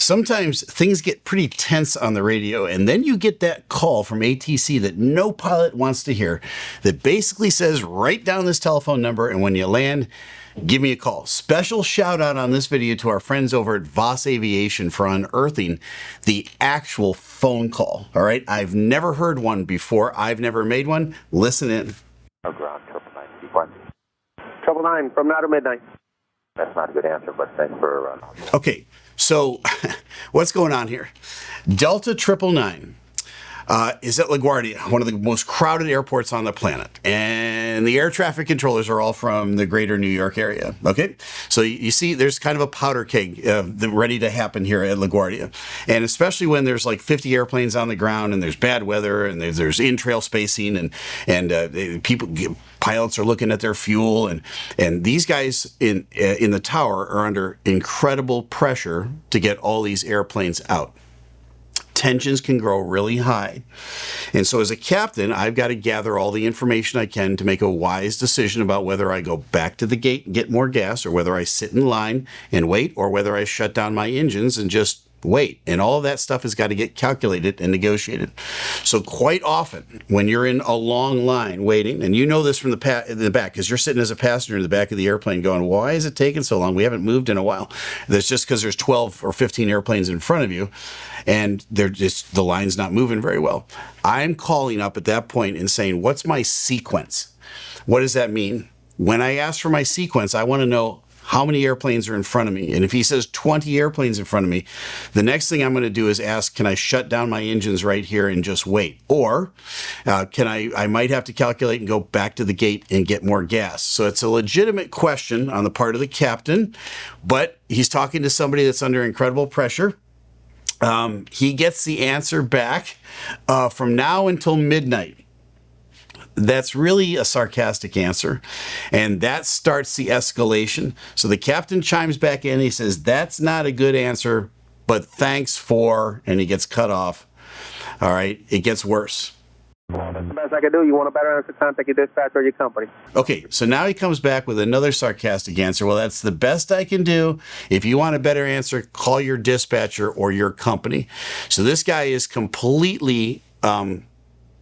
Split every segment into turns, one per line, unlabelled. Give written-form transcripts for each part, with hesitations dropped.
sometimes things get pretty tense on the radio, and then you get that call from ATC that no pilot wants to hear that basically says, write down this telephone number, and when you land, give me a call. Special shout out on this video to our friends over at VASAviation for unearthing the actual phone call. All right, I've never heard one before. I've never made one. Listen in.
Ground 999 sequence.
999 from now to midnight.
That's not a good answer, but thanks for...
Okay, so what's going on here? Delta 999 is at LaGuardia, one of the most crowded airports on the planet. And the air traffic controllers are all from the greater New York area. Okay, so you see there's kind of a powder keg ready to happen here at LaGuardia. And especially when there's like 50 airplanes on the ground and there's bad weather and there's in-trail spacing and pilots are looking at their fuel. And these guys in the tower are under incredible pressure to get all these airplanes out. Tensions can grow really high. And so as a captain, I've got to gather all the information I can to make a wise decision about whether I go back to the gate and get more gas, or whether I sit in line and wait, or whether I shut down my engines and just wait. And all of that stuff has got to get calculated and negotiated. So quite often when you're in a long line waiting, and you know this from the back, because you're sitting as a passenger in the back of the airplane going, why is it taking so long? We haven't moved in a while. That's just because there's 12 or 15 airplanes in front of you and the line's not moving very well. I'm calling up at that point and saying, what's my sequence? What does that mean? When I ask for my sequence, I want to know how many airplanes are in front of me. And if he says 20 airplanes in front of me, the next thing I'm going to do is ask, can I shut down my engines right here and just wait? Or I might have to calculate and go back to the gate and get more gas. So it's a legitimate question on the part of the captain, but he's talking to somebody that's under incredible pressure. He gets the answer back from now until midnight. That's really a sarcastic answer, and that starts the escalation. So the captain chimes back in. He says, that's not a good answer, but thanks for, and he gets cut off. All right, it gets worse.
That's the best I can do. You want a better answer, contact your dispatcher or your company.
Okay, so now he comes back with another sarcastic answer. Well, that's the best I can do. If you want a better answer, call your dispatcher or your company. So this guy is completely...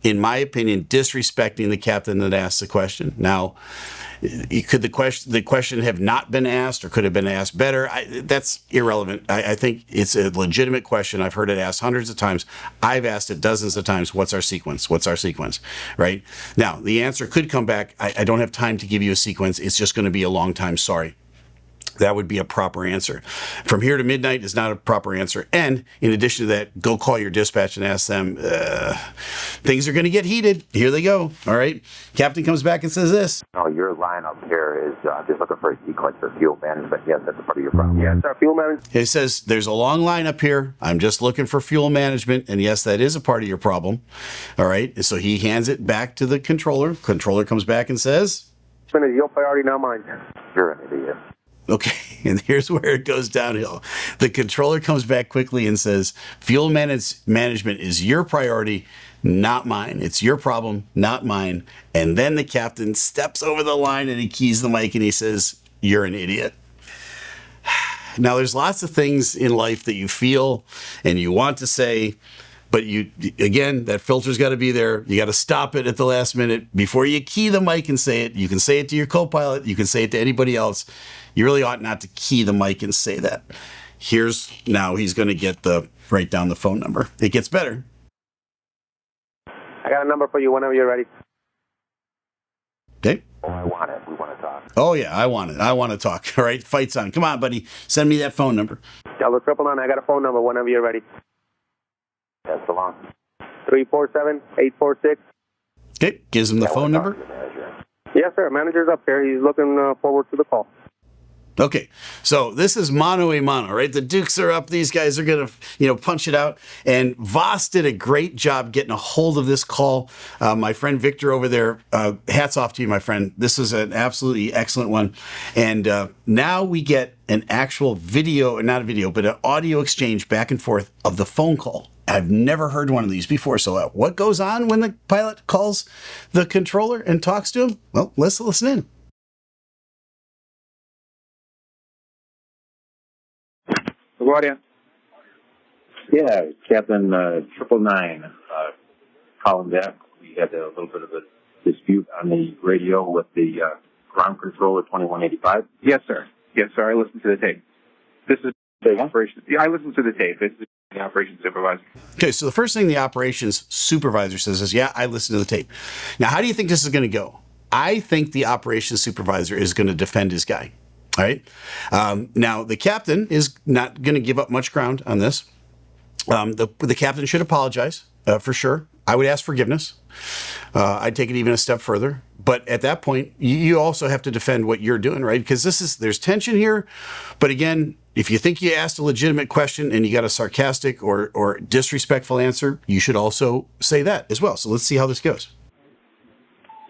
in my opinion, disrespecting the captain that asked the question. Now, could the question have not been asked, or could have been asked better? That's irrelevant. I think it's a legitimate question. I've heard it asked hundreds of times. I've asked it dozens of times. What's our sequence? What's our sequence? Right? Now, the answer could come back. I don't have time to give you a sequence. It's just going to be a long time. Sorry. That would be a proper answer. From here to midnight is not a proper answer. And in addition to that, go call your dispatch and ask them, things are going to get heated. Here they go. All right. Captain comes back and says this.
No, your line up here is just looking for a sequence for fuel management. Yes, that's a part of your problem.
Yes, sir. Fuel management.
It says, there's a long line up here. I'm just looking for fuel management. And yes, that is a part of your problem. All right. And so he hands it back to the controller. Controller comes back and says,
it's your priority, not mine.
You're an idiot.
Okay, and here's where it goes downhill. The controller comes back quickly and says, fuel management is your priority, not mine. It's your problem, not mine. And then the captain steps over the line and he keys the mic and he says, you're an idiot. Now, there's lots of things in life that you feel and you want to say, but again, that filter's got to be there. You got to stop it at the last minute before you key the mic and say it. You can say it to your co-pilot. You can say it to anybody else. You really ought not to key the mic and say that. Now he's going to get write down the phone number. It gets better.
I got a number for you whenever you're ready.
Okay.
Oh, I want it. We want to talk.
Oh, yeah, I want it. I want to talk. All right, fight's on. Come on, buddy. Send me that phone number.
Delta 999, I got a phone number whenever you're ready.
That's the long.
347-846.
Okay, gives him the phone number.
Yes, sir. Manager's up here. He's looking forward to the call.
Okay, so this is mano a mano, right? The Dukes are up. These guys are going to, punch it out. And Voss did a great job getting a hold of this call. My friend Victor over there, hats off to you, my friend. This is an absolutely excellent one. And now we get an actual video, not a video, but an audio exchange back and forth of the phone call. I've never heard one of these before. So what goes on when the pilot calls the controller and talks to him? Well, let's listen in.
LaGuardia.
Yeah, Captain 999 calling back. We had a little bit of a dispute on the radio with the ground controller 2185.
Yes, sir. Yes, sir. I listened to the tape. This is the operations. Yeah, I listened to the tape. This is the operations supervisor.
Okay, so the first thing the operations supervisor says is, yeah, I listened to the tape. Now, how do you think this is going to go? I think the operations supervisor is going to defend his guy. All right. Now, the captain is not going to give up much ground on this. The captain should apologize for sure. I would ask forgiveness. I'd take it even a step further. But at that point, you also have to defend what you're doing, right? Because there's tension here. But again, if you think you asked a legitimate question and you got a sarcastic or disrespectful answer, you should also say that as well. So let's see how this goes.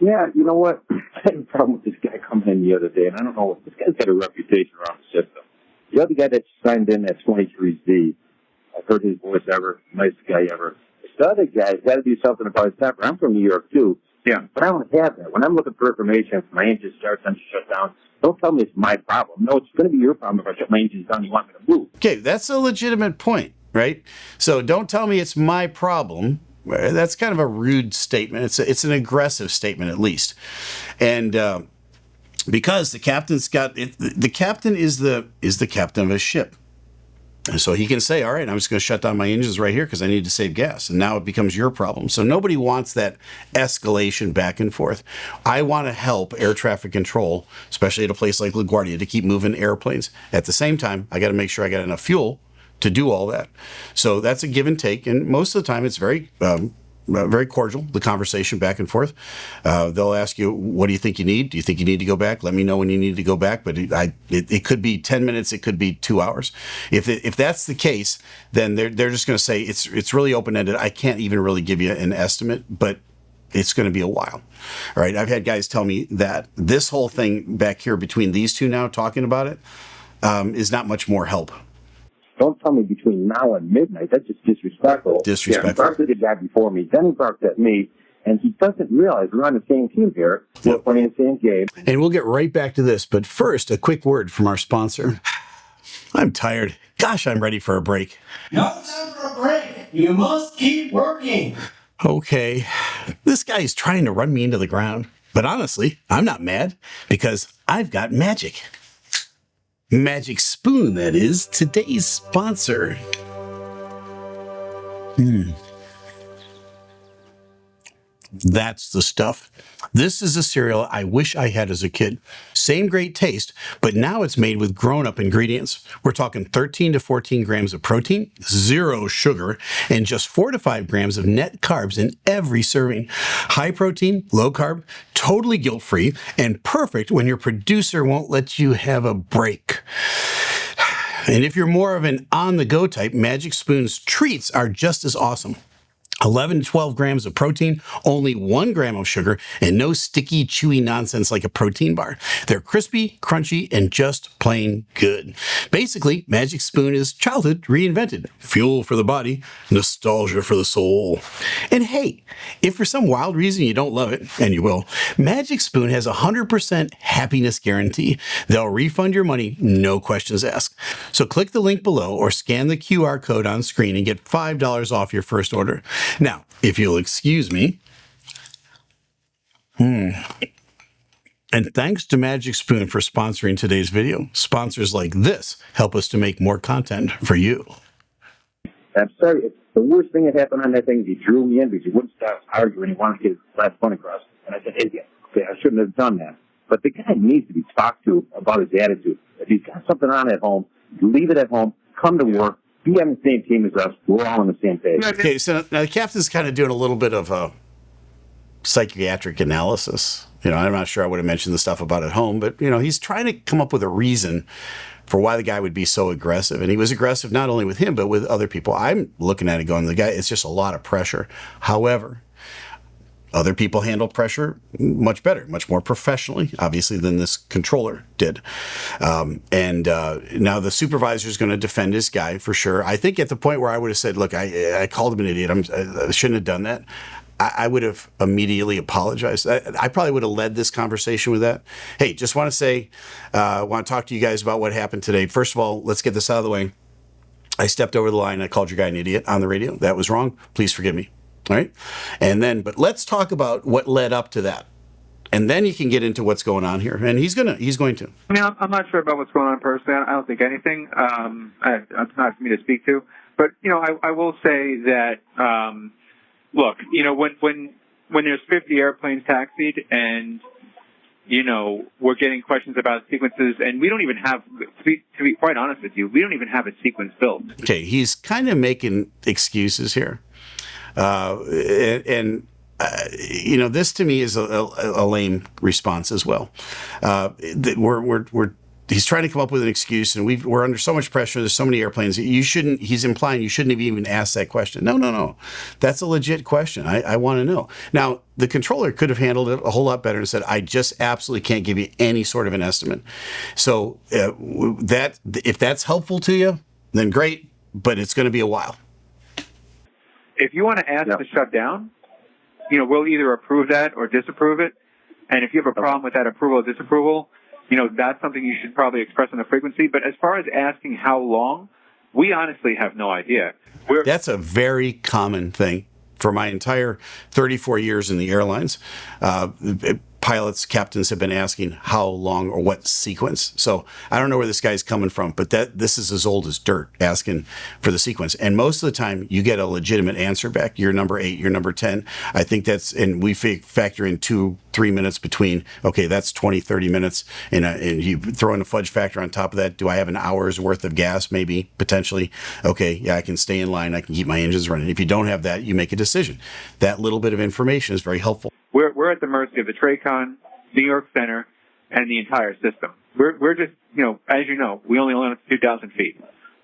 Yeah, you know what? I had a problem with this guy coming in the other day, and I don't know what this guy's got a reputation around the system. The other guy that signed in at 23Z, I've heard his voice ever, nicest guy ever. The other guy's got to do something about his temper. I'm from New York too.
Yeah.
But I don't have that. When I'm looking for information, if my engine starts and shut down, don't tell me it's my problem. No, it's going to be your problem if I shut my engines down and you want me to move.
Okay, that's a legitimate point, right? So don't tell me it's my problem. That's kind of a rude statement. It's an aggressive statement, at least. And because the captain's got it, the captain is the captain of a ship. And so he can say, all right, I'm just going to shut down my engines right here because I need to save gas. And now it becomes your problem. So nobody wants that escalation back and forth. I want to help air traffic control, especially at a place like LaGuardia, to keep moving airplanes. At the same time, I got to make sure I got enough fuel to do all that. So that's a give and take. And most of the time, it's very cordial, the conversation back and forth. They'll ask you, what do you think you need? Do you think you need to go back? Let me know when you need to go back. But it could be 10 minutes. It could be 2 hours. If that's the case, then they're just going to say it's really open-ended. I can't even really give you an estimate, but it's going to be a while. All right. I've had guys tell me that this whole thing back here between these two now talking about it is not much more help.
Don't tell me between now and midnight. That's just disrespectful.
Disrespectful.
Yeah, he barked at the guy before me, then he barked at me, and he doesn't realize we're on the same team here. We're playing the same game.
And we'll get right back to this, but first, a quick word from our sponsor. I'm tired. Gosh, I'm ready for a break.
No time for a break. You must keep working.
Okay, this guy is trying to run me into the ground. But honestly, I'm not mad because I've got magic. Magic Spoon, that is, today's sponsor. That's the stuff. This is a cereal I wish I had as a kid. Same great taste, but now it's made with grown-up ingredients. We're talking 13 to 14 grams of protein, 0 sugar, and just 4 to 5 grams of net carbs in every serving. High protein, low carb, totally guilt-free, and perfect when your producer won't let you have a break. And if you're more of an on-the-go type, Magic Spoon's treats are just as awesome. 11 to 12 grams of protein, only 1 gram of sugar, and no sticky, chewy nonsense like a protein bar. They're crispy, crunchy, and just plain good. Basically, Magic Spoon is childhood reinvented. Fuel for the body, nostalgia for the soul. And hey, if for some wild reason you don't love it, and you will, Magic Spoon has a 100% happiness guarantee. They'll refund your money, no questions asked. So click the link below or scan the QR code on screen and get $5 off your first order. Now, if you'll excuse me. And thanks to Magic Spoon for sponsoring today's video. Sponsors like this help us to make more content for you.
I'm sorry, it's the worst thing that happened on that thing is he drew me in because he wouldn't stop arguing. He wanted to get his last point across. And I said, idiot. Okay, I shouldn't have done that. But the guy needs to be talked to about his attitude. If he's got something on at home, leave it at home, come to work, be on the same team as us. We're all on the same page.
Okay, so now the captain's kind of doing a little bit of a psychiatric analysis. I'm not sure I would have mentioned the stuff about at home, but, he's trying to come up with a reason for why the guy would be so aggressive. And he was aggressive not only with him, but with other people. I'm looking at it going, the guy, it's just a lot of pressure. However, other people handle pressure much better, much more professionally, obviously, than this controller did. Now the supervisor is going to defend this guy for sure. I think at the point where I would have said, look, I called him an idiot. I shouldn't have done that. I would have immediately apologized. I probably would have led this conversation with that. Hey, just want to say, want to talk to you guys about what happened today. First of all, let's get this out of the way. I stepped over the line. I called your guy an idiot on the radio. That was wrong. Please forgive me. All right. And then, but let's talk about what led up to that. And then you can get into what's going on here. And he's going to.
I mean, I'm not sure about what's going on personally. I don't think anything. It's not for me to speak to. But, I will say that, look, when there's 50 airplanes taxied and, we're getting questions about sequences, and we don't even have, to be quite honest with you, we don't even have a sequence built.
Okay, he's kind of making excuses here. This to me is a lame response as well. He's trying to come up with an excuse, and we're under so much pressure. There's so many airplanes. He's implying you shouldn't have even asked that question. No. That's a legit question. I want to know. Now, the controller could have handled it a whole lot better and said, I just absolutely can't give you any sort of an estimate. So if that's helpful to you, then great, but it's going to be a while.
If you want to ask to shut down, we'll either approve that or disapprove it. And if you have a problem with that approval or disapproval, that's something you should probably express on the frequency. But as far as asking how long, we honestly have no idea.
That's a very common thing for my entire 34 years in the airlines. Pilots, captains have been asking how long or what sequence. So I don't know where this guy's coming from, but this is as old as dirt, asking for the sequence. And most of the time you get a legitimate answer back. You're number 8, you're number 10. I think and we factor in 2-3 minutes between, okay, that's 20, 30 minutes. And you throw in a fudge factor on top of that. Do I have an hour's worth of gas? Maybe, potentially. Okay, yeah, I can stay in line. I can keep my engines running. If you don't have that, you make a decision. That little bit of information is very helpful.
We're at the mercy of the TRACON, New York Center, and the entire system. We're just, as you know, we only land at 2,000 feet.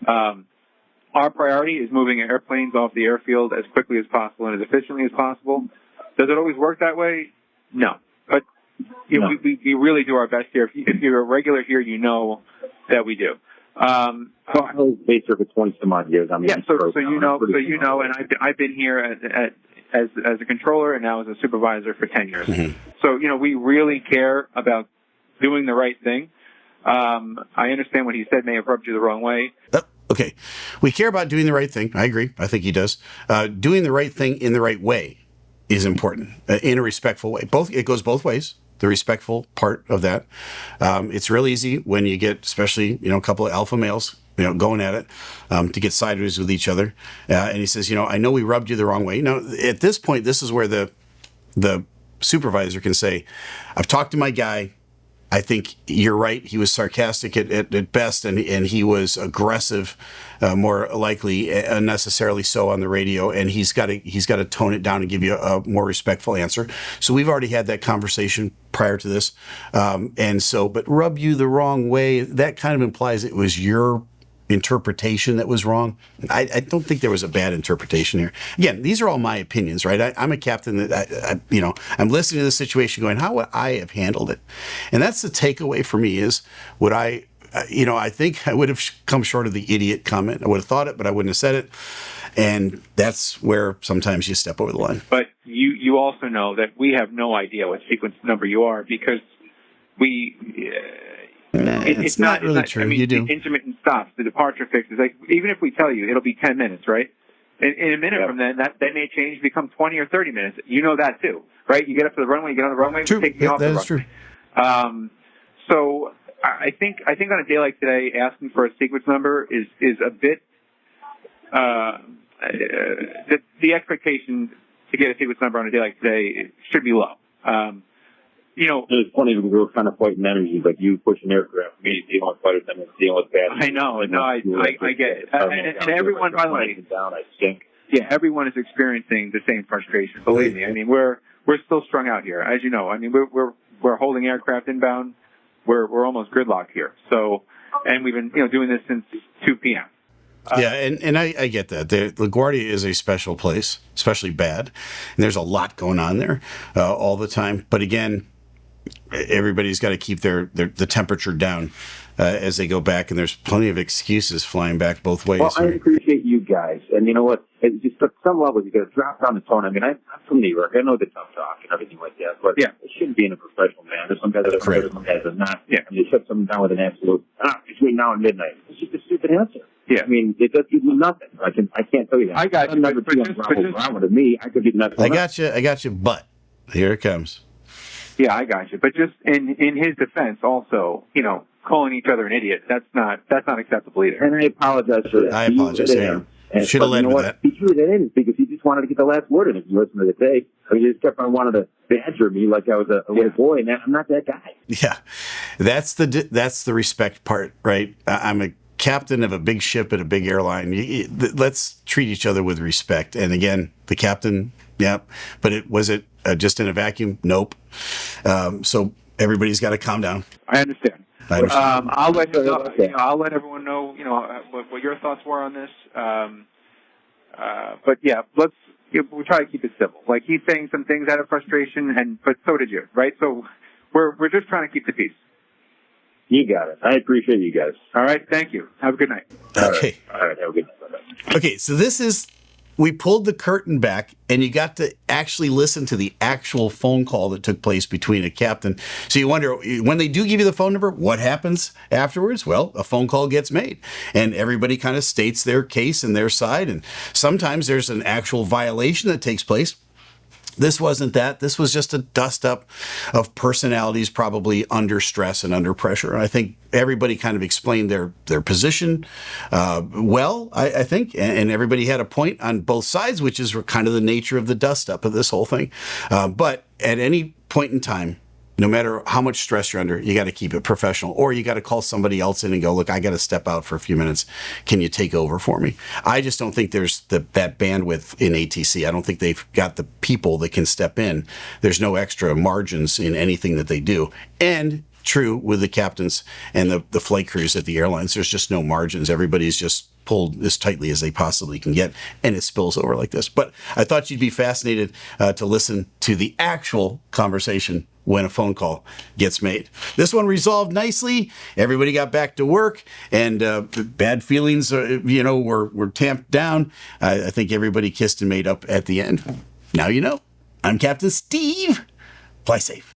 Our priority is moving airplanes off the airfield as quickly as possible and as efficiently as possible. Does it always work that way? No. But
No.
We really do our best here. If you're a regular here, you know that we do.
I was base here for 20 some odd years. I mean,
so you know, and I've been here as a controller and now as a supervisor for 10 years.
Mm-hmm.
So, we really care about doing the right thing. I understand what he said may have rubbed you the wrong way.
Okay. We care about doing the right thing. I agree. I think he does. Doing the right thing in the right way is important, in a respectful way. It goes both ways. The respectful part of that. It's real easy when you get, especially, a couple of alpha males, going at it, to get sideways with each other. And he says, I know we rubbed you the wrong way. Now, at this point, this is where the supervisor can say, I've talked to my guy. I think you're right. He was sarcastic at best, and he was aggressive, more likely unnecessarily so on the radio. And he's got to tone it down and give you a more respectful answer. So we've already had that conversation prior to this, but rub you the wrong way. That kind of implies it was your interpretation that was wrong. I don't think there was a bad interpretation here. Again, these are all my opinions, right? I'm a captain that I'm listening to the situation going, how would I have handled it? And that's the takeaway for me is I think I would have come short of the idiot comment. I would have thought it, but I wouldn't have said it. And that's where sometimes you step over the line.
But you also know that we have no idea what sequence number you are because it's not really true. I mean, you do. The intermittent stops, the departure fixes. Like even if we tell you, it'll be 10 minutes, right? In a minute from then, that may change, become 20 or 30 minutes. You know that too, right? You get up to the runway, you get on the runway,
true.
Take me off the runway.
True.
So I think on a day like today, asking for a sequence number is a bit. The expectation to get a sequence number on a day like today should be low.
There's plenty of girls kind of fighting energies, like you pushing aircraft, me dealing with fighter tenders, dealing with bad.
I know, I get it. And everyone, by the way,
I think.
Yeah, everyone is experiencing the same frustration. Believe me. I mean, we're still strung out here, as you know. I mean, we're holding aircraft inbound. We're almost gridlocked here. So, and we've been doing this since 2 p.m.
Yeah, and I get that. LaGuardia is a special place, especially bad. And there's a lot going on there all the time. But again, everybody's got to keep the temperature down as they go back, and there's plenty of excuses flying back both ways.
Well, I appreciate you guys, and you know what? It's just at some levels you got to drop down the tone. I mean, I'm from New York. I know the tough talk and everything like that, but it shouldn't be in a professional manner. There's some guys that are fair, some guys that are not. Yeah, and you shut someone down with an absolute between now and midnight. It's just a stupid answer.
Yeah.
I mean, it does give me nothing. I can't tell you that.
I got you,
I'm never
but
too on
just-
gravel ground to me. I could be nothing.
I got you, but here it comes.
Yeah, I got you. But just in his defense, also, calling each other an idiot, that's not acceptable either.
And I apologize for that.
I apologize. Should have led with that.
He threw that in because he just wanted to get the last word in if you listen to the tape. So he just kept on wanting to badger me like I was a little boy, and I'm not that guy.
Yeah, that's the respect part, right? I'm a captain of a big ship at a big airline. Let's treat each other with respect. And again, the captain, yeah, but was it just in a vacuum? Nope. So everybody's got to calm down.
I understand. I'll let him know, I'll let everyone know, what your thoughts were on this. But yeah, we'll try to keep it civil. Like, he's saying some things out of frustration, but so did you, right? So we're just trying to keep the peace.
You got it. I appreciate you guys.
All right. Thank you. Have a good night.
Okay.
All right. Have a good night. Bye-bye.
Okay. So we pulled the curtain back and you got to actually listen to the actual phone call that took place between a captain. So you wonder, when they do give you the phone number, what happens afterwards? Well, a phone call gets made and everybody kind of states their case and their side. And sometimes there's an actual violation that takes place. This wasn't that. This was just a dust up of personalities, probably under stress and under pressure. And I think everybody kind of explained their position well, I think. And everybody had a point on both sides, which is kind of the nature of the dust up of this whole thing. But at any point in time, no matter how much stress you're under, you got to keep it professional, or you got to call somebody else in and go, look, I got to step out for a few minutes. Can you take over for me? I just don't think there's that bandwidth in ATC. I don't think they've got the people that can step in. There's no extra margins in anything that they do. And true with the captains and the flight crews at the airlines, there's just no margins. Everybody's just pulled as tightly as they possibly can get, and it spills over like this. But I thought you'd be fascinated to listen to the actual conversation when a phone call gets made. This one resolved nicely. Everybody got back to work, and bad feelings, were tamped down. I think everybody kissed and made up at the end. Now you know. I'm Captain Steeeve. Fly safe.